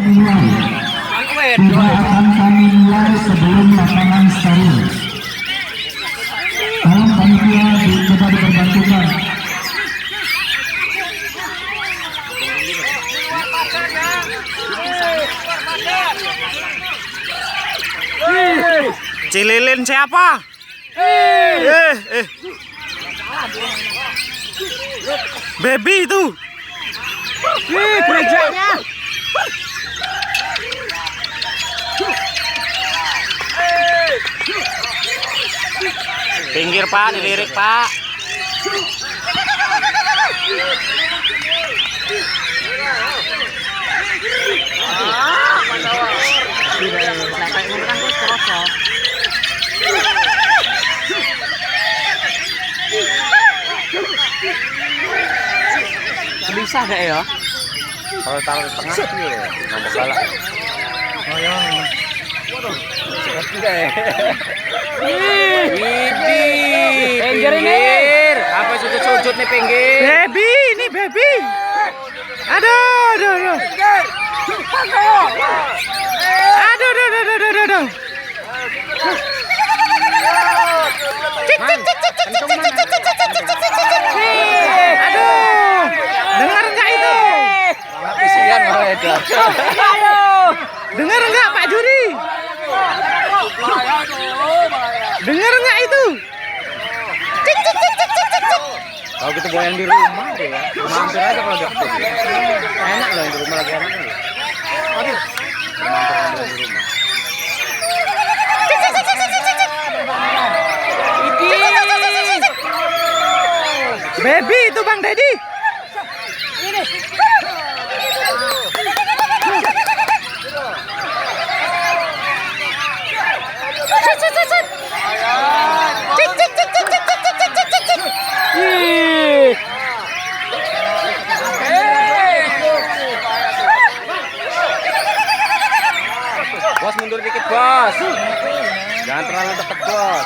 mulai. Tidak akan kami mulai sebelum lapangan steril. Tolong panitia coba diperbantukan. Cililin siapa? Baby itu. Gerejanya. Pinggir Pak, dilirik Pak. Bisa gak ya? Kalau taruh di tengah sih nambah galak. Oh ya. Pinggir. Apa sujud-sujud nih pinggir? Baby, ini baby. Aduh. Aduh. Aduh. Dengar enggak itu? Kasihan mereka. Dengar enggak Pak Juri? Dengar enggak itu? Kalau gitu goyang di rumah deh ya. Mampir aja kalau deket. Enak loh di rumah lagi enak. Aduh. Mampir di rumah. Baby itu Bang Dedi. Bos mundur dikit bos. Jangan terlalu dekat bos.